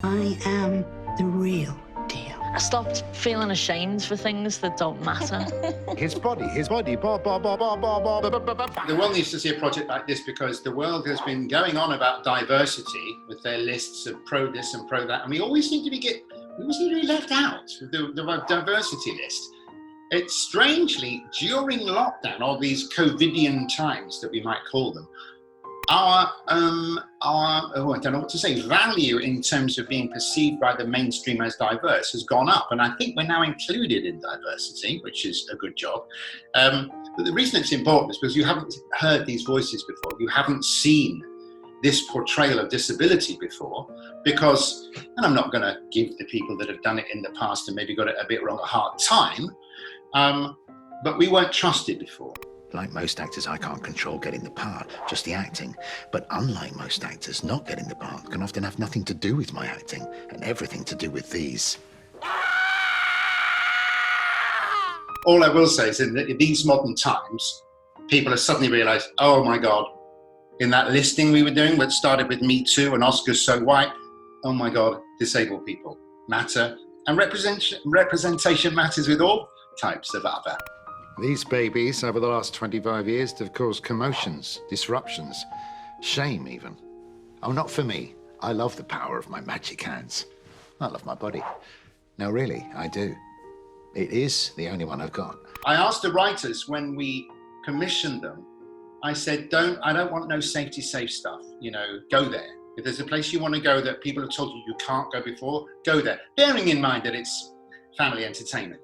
I am the real deal. I stopped feeling ashamed for things that don't matter. His body. The world needs to see a project like this because the world has been going on about diversity with their lists of pro this and pro that, and we always seem to be left out with the diversity list. It's strangely, during lockdown, or these COVIDian times that we might call them, our I don't know what to say, value in terms of being perceived by the mainstream as diverse has gone up. And I think we're now included in diversity, which is a good job. But the reason it's important is because you haven't heard these voices before. You haven't seen this portrayal of disability before, because, and I'm not going to give the people that have done it in the past and maybe got it a bit wrong a hard time, but we weren't trusted before. Like most actors, I can't control getting the part, just the acting. But unlike most actors, not getting the part can often have nothing to do with my acting and everything to do with these. All I will say is in these modern times, people have suddenly realised, oh my God, in that listing we were doing, which started with Me Too and Oscar's So White, oh my God, disabled people matter. And representation matters with all types of other. These babies, over the last 25 years, have caused commotions, disruptions, shame even. Oh, not for me. I love the power of my magic hands. I love my body. No, really, I do. It is the only one I've got. I asked the writers when we commissioned them, I said, I don't want no safety safe stuff, go there. If there's a place you want to go that people have told you can't go before, go there. Bearing in mind that it's family entertainment,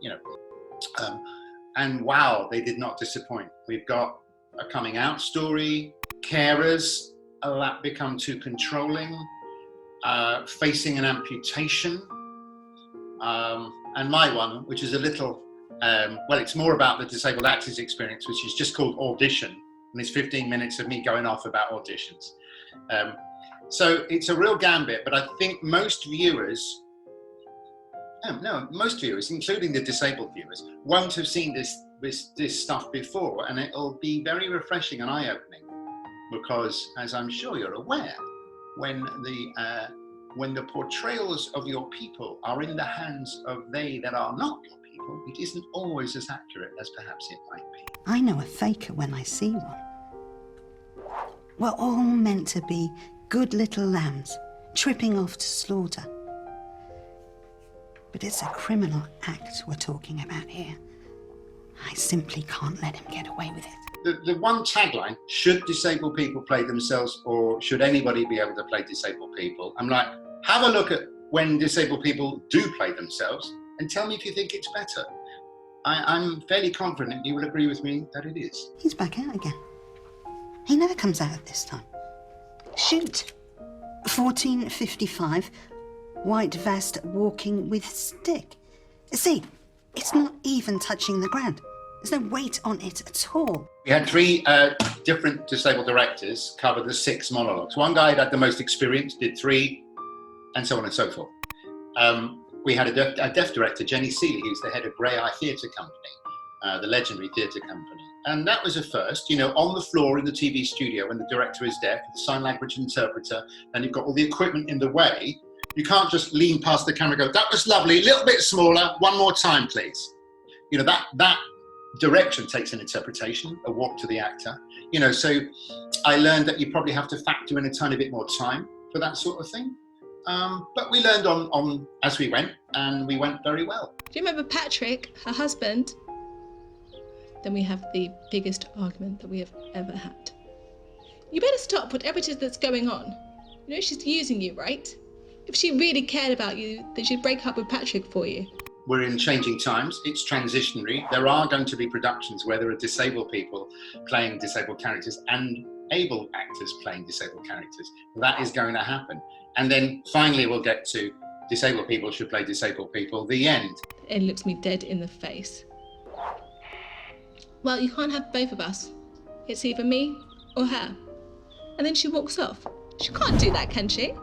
And wow, they did not disappoint. We've got a coming out story, carers that become too controlling, facing an amputation, and my one, which is a little, it's more about the disabled actors experience, which is just called Audition, and it's 15 minutes of me going off about auditions. So it's a real gambit, but I think most viewers, including the disabled viewers, won't have seen this stuff before, and it'll be very refreshing and eye-opening, because, as I'm sure you're aware, when the portrayals of your people are in the hands of they that are not your people, it isn't always as accurate as perhaps it might be. I know a faker when I see one. We're all meant to be good little lambs, tripping off to slaughter. But it's a criminal act we're talking about here. I simply can't let him get away with it. The one tagline, should disabled people play themselves, or should anybody be able to play disabled people? I'm like, have a look at when disabled people do play themselves and tell me if you think it's better. I'm fairly confident you will agree with me that it is. He's back out again. He never comes out at this time. Shoot. 1455. White vest walking with stick. See, it's not even touching the ground. There's no weight on it at all. We had 3 different disabled directors cover the 6 monologues. One guy had the most experience, did 3, and so on and so forth. We had a deaf director, Jenny Seeley, who's the head of Grey Eye Theatre Company, the legendary theatre company. And that was a first, on the floor in the TV studio when the director is deaf, the sign language interpreter, and you've got all the equipment in the way. You can't just lean past the camera and go, that was lovely, a little bit smaller, one more time, please. That direction takes an interpretation, a walk to the actor. So I learned that you probably have to factor in a tiny bit more time for that sort of thing. But we learned on as we went, and we went very well. Do you remember Patrick, her husband? Then we have the biggest argument that we have ever had. You better stop whatever it is that's going on. She's using you, right? If she really cared about you, then she'd break up with Patrick for you. We're in changing times. It's transitionary. There are going to be productions where there are disabled people playing disabled characters and able actors playing disabled characters. That is going to happen. And then finally we'll get to disabled people should play disabled people, the end. It looks me dead in the face. Well, you can't have both of us. It's either me or her. And then she walks off. She can't do that, can she?